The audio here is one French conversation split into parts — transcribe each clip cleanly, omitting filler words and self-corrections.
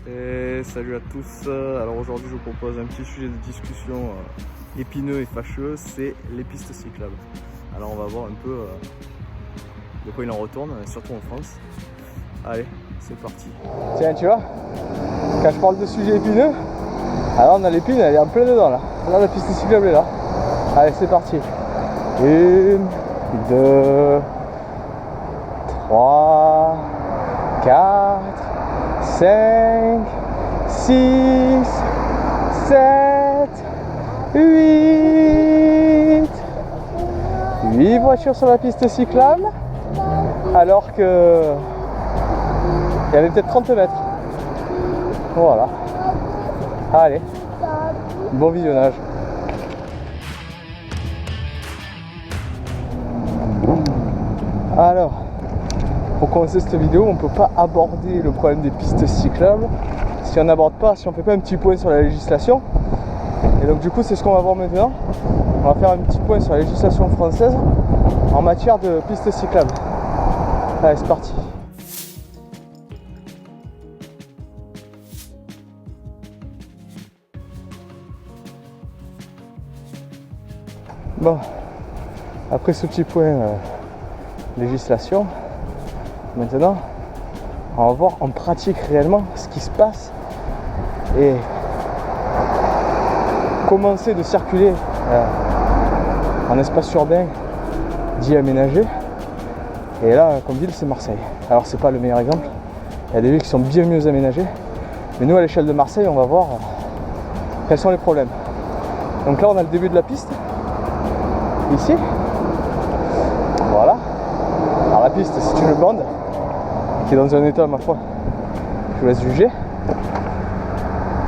Et salut à tous. Alors aujourd'hui je vous propose un petit sujet de discussion épineux et fâcheux, c'est les pistes cyclables. Alors on va voir un peu de quoi il en retourne, surtout en France. Allez, c'est parti. Tiens, tu vois, quand je parle de sujet épineux, alors on a l'épine, elle est en plein dedans là. Là la piste cyclable est là. Allez, c'est parti. 1, 2, 3, 4, 5, 6, 7, 8. 8 voitures sur la piste cyclable, alors que il y avait peut-être 30 mètres. Voilà. Allez, bon visionnage. Alors, pour commencer cette vidéo, on ne peut pas aborder le problème des pistes cyclables si on n'aborde pas, si on ne fait pas un petit point sur la législation. Et donc du coup, c'est ce qu'on va voir maintenant. On va faire un petit point sur la législation française en matière de pistes cyclables. Allez, c'est parti. Bon, après ce petit point législation, maintenant on va voir en pratique réellement ce qui se passe et commencer de circuler en espace urbain dit aménagé. Et là, comme ville, c'est Marseille. Alors c'est pas le meilleur exemple, il y a des villes qui sont bien mieux aménagées, mais nous à l'échelle de Marseille, on va voir quels sont les problèmes. Donc là on a le début de la piste ici, voilà. Alors la piste, c'est une bande qui est dans un état, ma foi, je vous laisse juger.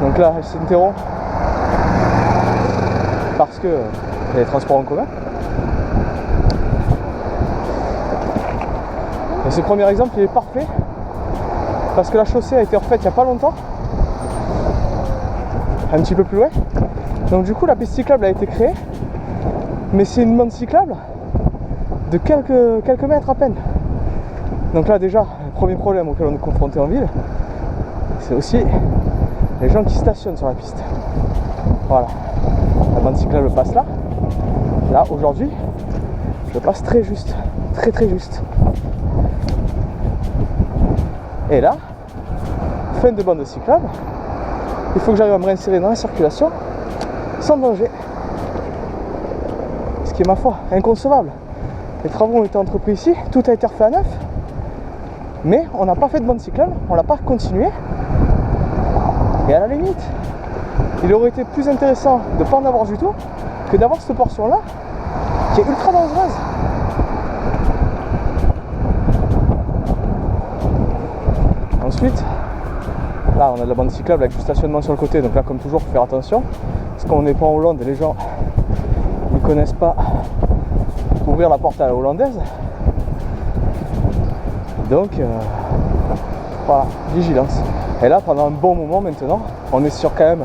Donc là, elle s'interrompt parce que il y a les transports en commun. Et ce premier exemple, il est parfait parce que la chaussée a été refaite il n'y a pas longtemps, un petit peu plus loin. Donc du coup, la piste cyclable a été créée, mais c'est une bande cyclable de quelques mètres à peine. Donc là déjà, le premier problème auquel on est confronté en ville, c'est aussi les gens qui stationnent sur la piste. Voilà, la bande cyclable passe là. Là aujourd'hui, je passe très juste, très juste. Et là, fin de bande cyclable, il faut que j'arrive à me réinsérer dans la circulation sans danger. Ce qui est, ma foi, inconcevable. Les travaux ont été entrepris ici, tout a été refait à neuf, mais on n'a pas fait de bande cyclable, on l'a pas continué. Et à la limite, il aurait été plus intéressant de ne pas en avoir du tout que d'avoir cette portion là qui est ultra dangereuse. Ensuite, là on a de la bande cyclable avec du stationnement sur le côté, donc là comme toujours il faut faire attention, parce qu'on n'est pas en Hollande et les gens ne connaissent pas ouvrir la porte à la hollandaise. Donc voilà, vigilance. Et là pendant un bon moment maintenant, on est sur quand même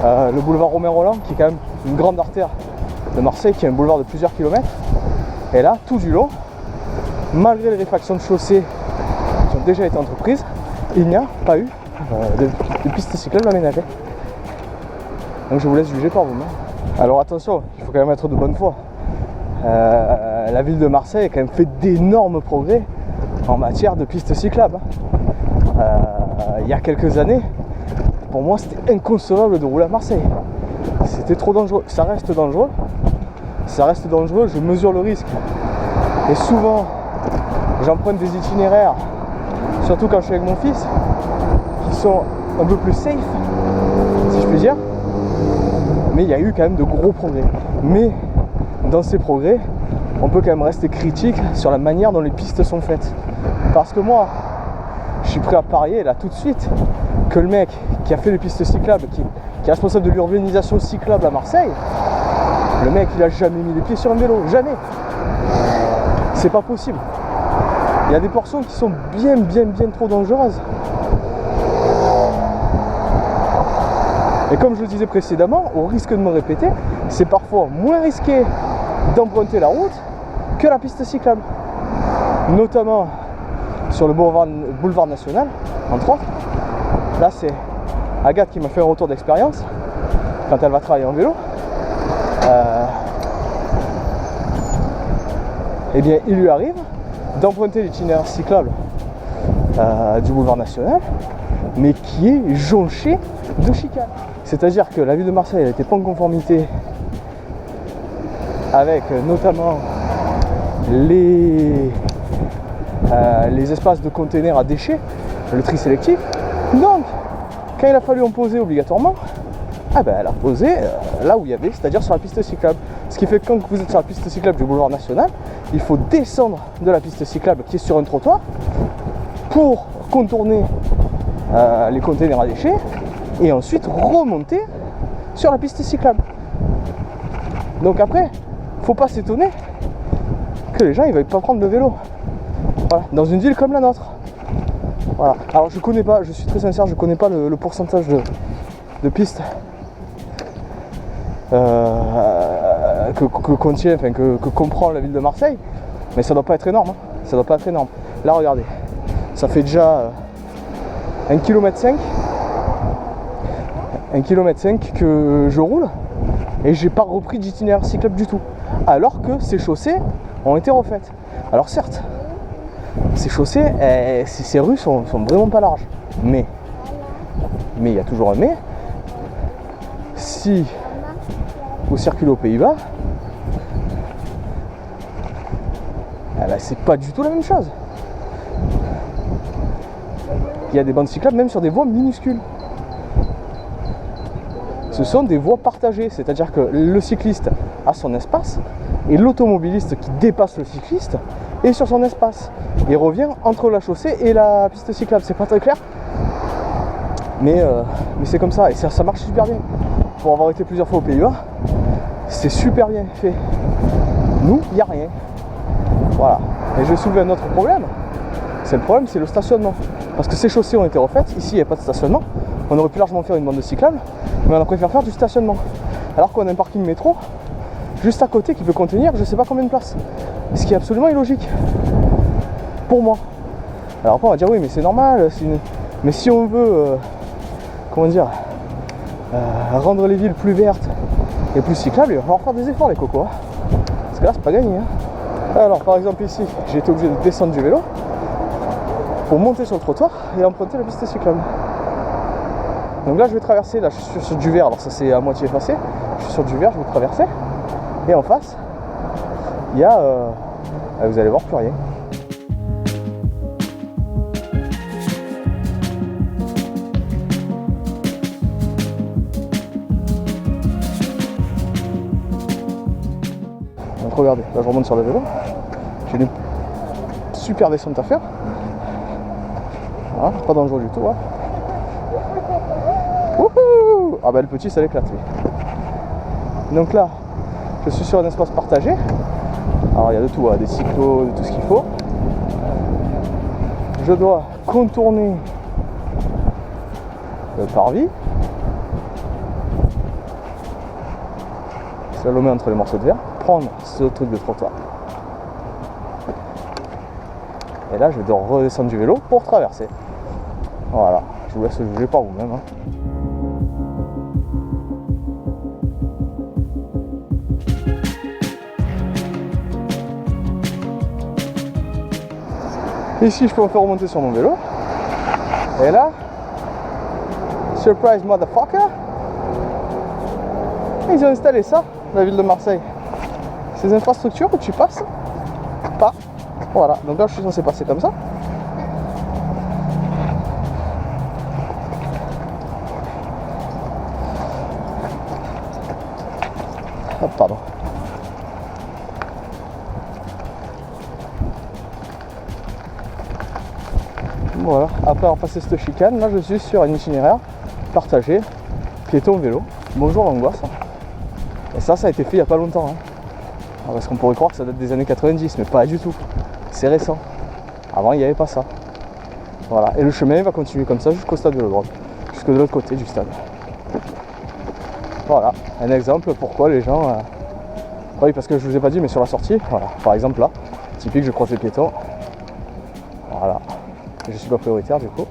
le boulevard Romain Rolland, qui est quand même une grande artère de Marseille, qui est un boulevard de plusieurs kilomètres. Et là, tout du long, malgré les réfactions de chaussées qui ont déjà été entreprises, il n'y a pas eu de piste cyclable aménagée. Donc je vous laisse juger par vous-même. Alors attention, il faut quand même être de bonne foi. La ville de Marseille a quand même fait d'énormes progrès en matière de pistes cyclables. Il y a quelques années, pour moi c'était inconcevable de rouler à Marseille. C'était trop dangereux. Ça reste dangereux, je mesure le risque. Et souvent, j'emprunte des itinéraires, surtout quand je suis avec mon fils, qui sont un peu plus safe, si je puis dire. Mais il y a eu quand même de gros progrès. Mais dans ces progrès, on peut quand même rester critique sur la manière dont les pistes sont faites. Parce que moi, je suis prêt à parier là tout de suite que le mec qui a fait les pistes cyclables, qui est responsable de l'urbanisation cyclable à Marseille, le mec il a jamais mis les pieds sur un vélo, jamais. C'est pas possible. Il y a des portions qui sont bien trop dangereuses. Et comme je le disais précédemment, au risque de me répéter, c'est parfois moins risqué d'emprunter la route que la piste cyclable. Notamment sur le boulevard national, entre autres, Là c'est Agathe qui m'a fait un retour d'expérience quand elle va travailler en vélo. Eh bien il lui arrive d'emprunter l'itinéraire cyclable du boulevard national, mais qui est jonché de chicanes. C'est-à-dire que la ville de Marseille n'était pas en conformité avec notamment les espaces de containers à déchets, le tri sélectif. Donc, quand il a fallu en poser obligatoirement, elle a posé là où il y avait, c'est-à-dire sur la piste cyclable. Ce qui fait que quand vous êtes sur la piste cyclable du boulevard national, il faut descendre de la piste cyclable qui est sur un trottoir pour contourner les containers à déchets et ensuite remonter sur la piste cyclable. Donc après, faut pas s'étonner que les gens ils veulent pas prendre le vélo. Voilà, dans une ville comme la nôtre. Voilà. Alors je connais pas, je suis très sincère, je connais pas le pourcentage de pistes que contient, enfin que comprend la ville de Marseille, mais ça doit pas être énorme. Hein. Ça doit pas être énorme. Là regardez, ça fait déjà 1,5 km. 1,5 km que je roule et j'ai pas repris d'itinéraire cyclable du tout. Alors que ces chaussées ont été refaites. Alors certes, ces chaussées, ces rues sont vraiment pas larges. Mais il y a toujours un mais. Si vous circulez aux Pays-Bas, c'est pas du tout la même chose. Il y a des bandes cyclables même sur des voies minuscules. Ce sont des voies partagées, c'est-à-dire que le cycliste a son espace et l'automobiliste qui dépasse le cycliste est sur son espace et revient entre la chaussée et la piste cyclable. C'est pas très clair, mais c'est comme ça et ça marche super bien. Pour avoir été plusieurs fois aux Pays-Bas, c'est super bien fait. Nous, il n'y a rien. Voilà. Et je vais soulever un autre problème. C'est le problème, c'est le stationnement. Parce que ces chaussées ont été refaites, ici il n'y a pas de stationnement. On aurait pu largement faire une bande de cyclables, mais on a préféré faire du stationnement. Alors qu'on a un parking métro juste à côté qui peut contenir je sais pas combien de places. Ce qui est absolument illogique. Pour moi. Alors après on va dire oui mais c'est normal, mais si on veut rendre les villes plus vertes et plus cyclables, il va falloir faire des efforts les cocos. Parce que là c'est pas gagné. Alors par exemple ici, j'ai été obligé de descendre du vélo pour monter sur le trottoir et emprunter la piste cyclable. Donc là je vais traverser, là je suis sur du vert, alors ça c'est à moitié effacé, je suis sur du vert, je vais traverser, et en face, il y a, vous allez voir, plus rien. Donc regardez, là je remonte sur le vélo, j'ai une super descente à faire, voilà, pas dangereux du tout. Hein. Wouhou! Ah bah le petit ça l'éclate lui. Donc là, je suis sur un espace partagé. Alors il y a de tout, hein, des cyclos, de tout ce qu'il faut. Je dois contourner le parvis. Slalomer entre les morceaux de verre, prendre ce truc de trottoir. Et là je dois redescendre du vélo pour traverser. Voilà, je vous laisse juger par vous-même. Hein. Ici je peux me faire remonter sur mon vélo. Et là, surprise motherfucker, ils ont installé ça, la ville de Marseille. Ces infrastructures où tu passes pas. Voilà, donc là je suis censé passer comme ça. Hop, pardon. Voilà, après avoir passé cette chicane, là je suis sur un itinéraire partagé, piéton vélo. Bonjour l'angoisse. Et ça a été fait il n'y a pas longtemps. Hein. Parce qu'on pourrait croire que ça date des années 90, mais pas du tout. C'est récent. Avant il n'y avait pas ça. Voilà, et le chemin va continuer comme ça jusqu'au stade Vélodrome, jusque de l'autre côté du stade. Voilà, un exemple pourquoi les gens... Oui, parce que je vous ai pas dit, mais sur la sortie, voilà, par exemple là, typique, je croise les piétons. Voilà. Je suis pas prioritaire du coup.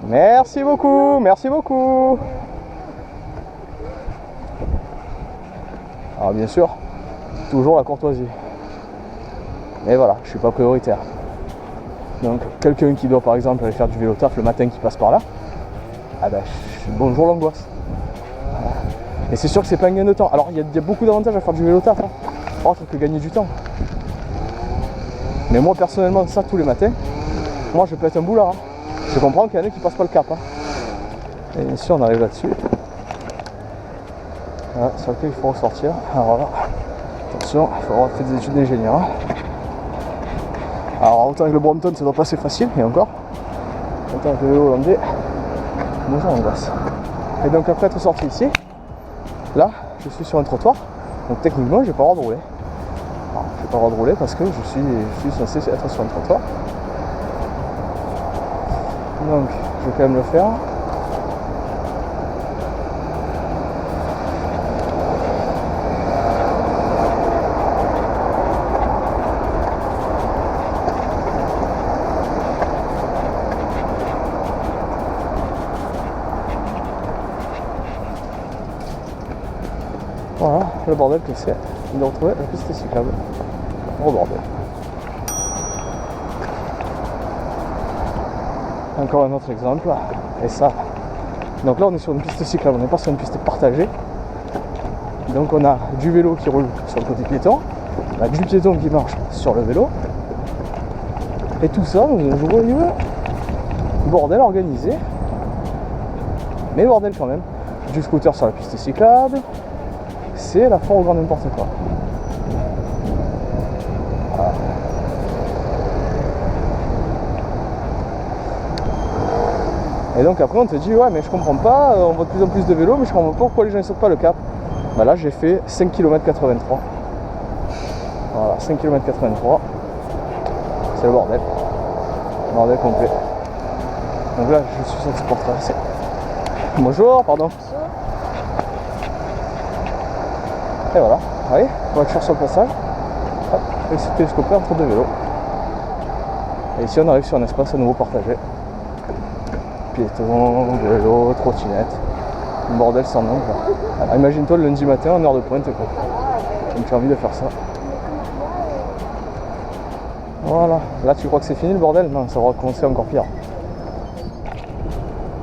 Merci beaucoup, merci beaucoup. Alors bien sûr, toujours la courtoisie. Mais voilà, je suis pas prioritaire. Donc quelqu'un qui doit par exemple aller faire du vélo taf le matin qui passe par là, ah ben bonjour l'angoisse. Voilà. Et c'est sûr que c'est pas un gain de temps. Alors il y a beaucoup d'avantages à faire du vélo taf, hein, autre que gagner du temps. Mais moi personnellement ça tous les matins, moi je peux être un boulard. Hein. Je comprends qu'il y en a qui passent pas le cap. Hein. Et bien sûr on arrive là-dessus. Voilà, sur lequel il faut ressortir. Alors là, attention, il faut avoir fait des études d'ingénieur. Hein. Alors autant avec le Brompton ça doit passer facile, et encore. Autant avec le vélo hollandais, bonjour angoisse. Et donc après être sorti ici, là je suis sur un trottoir, donc techniquement j'ai pas le droit de rouler. Alors, j'ai pas le droit de rouler parce que je suis censé être sur un trottoir. Donc je vais quand même le faire. Voilà le bordel que c'est de retrouver la piste cyclable. Gros bordel. Encore un autre exemple, et ça. Donc là on est sur une piste cyclable, on n'est pas sur une piste partagée. Donc on a du vélo qui roule sur le côté piéton, on a du piéton qui marche sur le vélo. Et tout ça dans un joyeux bordel organisé. Mais bordel quand même. Du scooter sur la piste cyclable. C'est la foire au grand n'importe quoi. Voilà. Et donc après on te dit ouais mais je comprends pas, on voit de plus en plus de vélos mais je comprends pas pourquoi les gens ne sautent pas le cap. Bah là j'ai fait 5 km 83. Voilà, 5 km 83. C'est le bordel. Bordel complet. Donc là je suis censé pour traverser. Bonjour, pardon. Et voilà, vous voyez, voiture sur le passage. Hop, et c'est télescopé entre deux vélos. Et ici on arrive sur un espace à nouveau partagé. Piéton, vélo, trottinette. Un bordel sans nom. Alors, imagine-toi le lundi matin en heure de pointe quoi. Donc tu as envie de faire ça. Voilà, là tu crois que c'est fini le bordel? Non, ça va recommencer encore pire.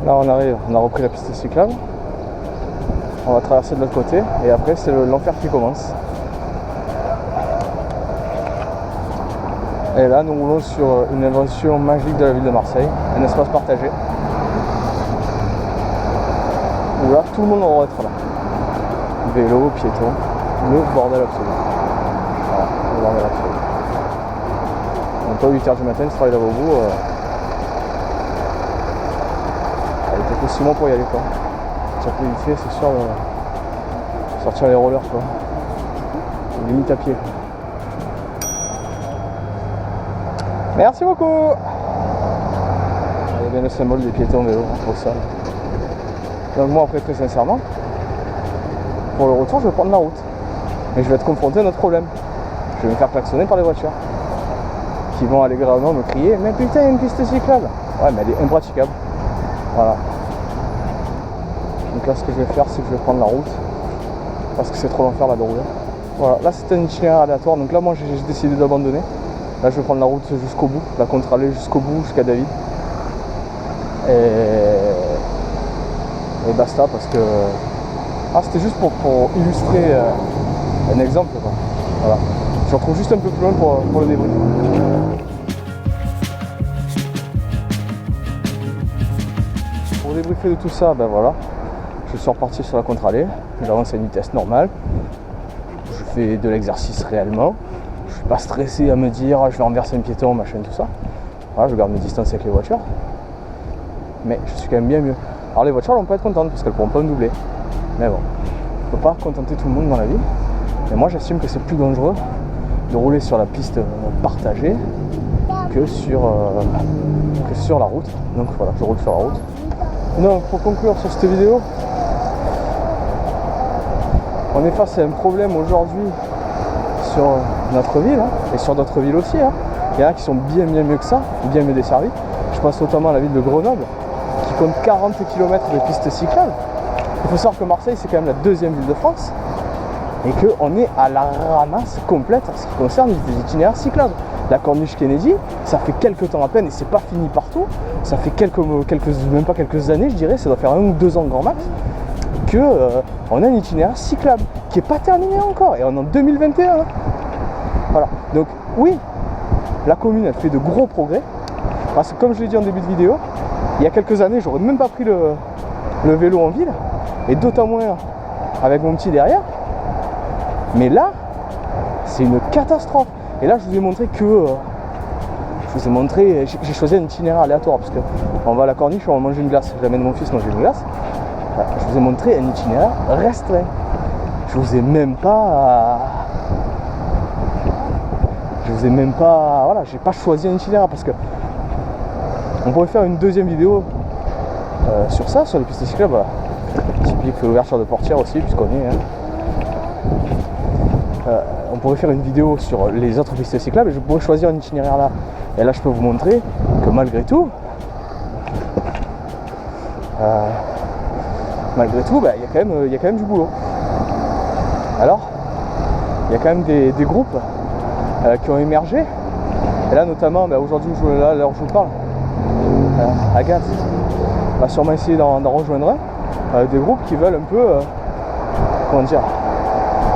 Là on arrive, on a repris la piste cyclable. On va traverser de l'autre côté et après c'est l'enfer qui commence. Et là nous roulons sur une invention magique de la ville de Marseille, un espace partagé. Où là tout le monde va être là. Vélo, piéton, le bordel absolu. Voilà, le bordel absolu. Donc toi 8h du matin tu travailles là au bout. Il était que 6 mois pour y aller quoi. Ça peut vite fait, c'est sûr, sortir les rollers quoi. Limite à pied. Quoi. Merci beaucoup. Il y a bien le symbole des piétons vélo au sol. Donc moi après très sincèrement, pour le retour je vais prendre la route. Mais je vais être confronté à notre problème. Je vais me faire klaxonner par les voitures. Qui vont allègrement me crier mais putain une piste cyclable. Ouais mais elle est impraticable. Voilà. Donc là ce que je vais faire c'est que je vais prendre la route parce que c'est trop l'enfer là de rouler. Voilà, là c'est un itinéraire aléatoire donc là moi j'ai décidé d'abandonner. Là je vais prendre la route jusqu'au bout, la contre-allée jusqu'au bout, jusqu'à David. Et basta parce que... Ah c'était juste pour illustrer un exemple quoi. Voilà. Je retrouve juste un peu plus loin pour le débrief. Pour débriefer de tout ça, ben voilà. Je suis reparti sur la contre-allée, j'avance à une vitesse normale, je fais de l'exercice réellement, je suis pas stressé à me dire je vais renverser un piéton, machin, tout ça. Voilà, je garde mes distances avec les voitures, mais je suis quand même bien mieux. Alors les voitures elles vont pas être contentes parce qu'elles pourront pas me doubler, mais bon, on peut pas contenter tout le monde dans la vie, et moi j'estime que c'est plus dangereux de rouler sur la piste partagée que sur la route, donc voilà, je roule sur la route. Donc pour conclure sur cette vidéo, on est face à un problème aujourd'hui sur notre ville, hein, et sur d'autres villes aussi. Hein. Il y en a qui sont bien mieux que ça, bien mieux desservis. Je pense notamment à la ville de Grenoble, qui compte 40 km de pistes cyclables. Il faut savoir que Marseille, c'est quand même la deuxième ville de France, et qu'on est à la ramasse complète en ce qui concerne les itinéraires cyclables. La Corniche Kennedy, ça fait quelques temps à peine, et c'est pas fini partout, ça fait même pas quelques années, je dirais, ça doit faire 1 ou 2 ans grand max, qu'on a un itinéraire cyclable, qui n'est pas terminé encore, et on est en 2021. Hein. Voilà, donc oui, la commune, elle fait de gros progrès, parce que comme je l'ai dit en début de vidéo, il y a quelques années, j'aurais même pas pris le vélo en ville, et d'autant moins avec mon petit derrière. Mais là, c'est une catastrophe. Et là, je vous ai montré j'ai choisi un itinéraire aléatoire, parce qu'on va à la Corniche, on va manger une glace. J'amène mon fils manger une glace. Je vous ai montré un itinéraire restreint. Je vous ai même pas... Voilà, j'ai pas choisi un itinéraire, parce que on pourrait faire une deuxième vidéo sur ça, sur les pistes cyclables. Voilà. Typique l'ouverture de portière aussi, puisqu'on est... on pourrait faire une vidéo sur les autres pistes cyclables et je pourrais choisir un itinéraire là. Et là, je peux vous montrer que malgré tout, il y a quand même du boulot. Alors, il y a quand même des groupes qui ont émergé. Et là, notamment, aujourd'hui, à l'heure où je vous parle, Agathe va sûrement essayer d'en rejoindre un. Des groupes qui veulent un peu,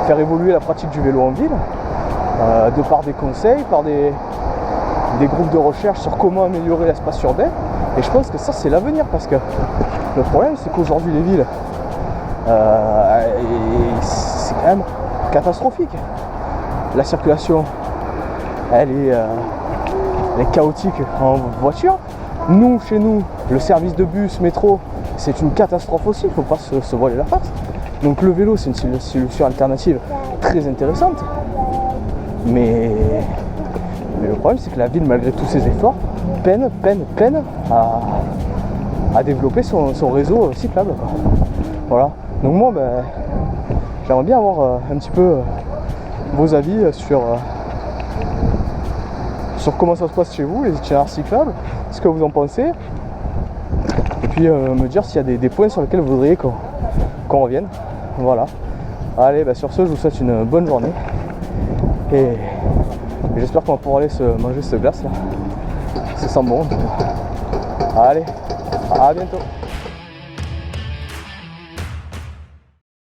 faire évoluer la pratique du vélo en ville, de par des conseils, par des groupes de recherche sur comment améliorer l'espace urbain. Et je pense que ça, c'est l'avenir, parce que le problème, c'est qu'aujourd'hui, les villes, c'est quand même catastrophique. La circulation, elle est chaotique en voiture. Nous, chez nous, le service de bus, métro, c'est une catastrophe aussi, il ne faut pas se voiler la face. Donc le vélo, c'est une solution alternative très intéressante. Mais le problème, c'est que la ville, malgré tous ses efforts, peine à développer son réseau cyclable, quoi. Voilà. Donc moi, j'aimerais bien avoir un petit peu vos avis sur comment ça se passe chez vous, les itinéraires cyclables, ce que vous en pensez. Et puis me dire s'il y a des points sur lesquels vous voudriez qu'on revienne. Voilà. Allez, sur ce, je vous souhaite une bonne journée. Et j'espère qu'on va pouvoir aller manger cette glace là. Ça sent bon. Allez, à bientôt.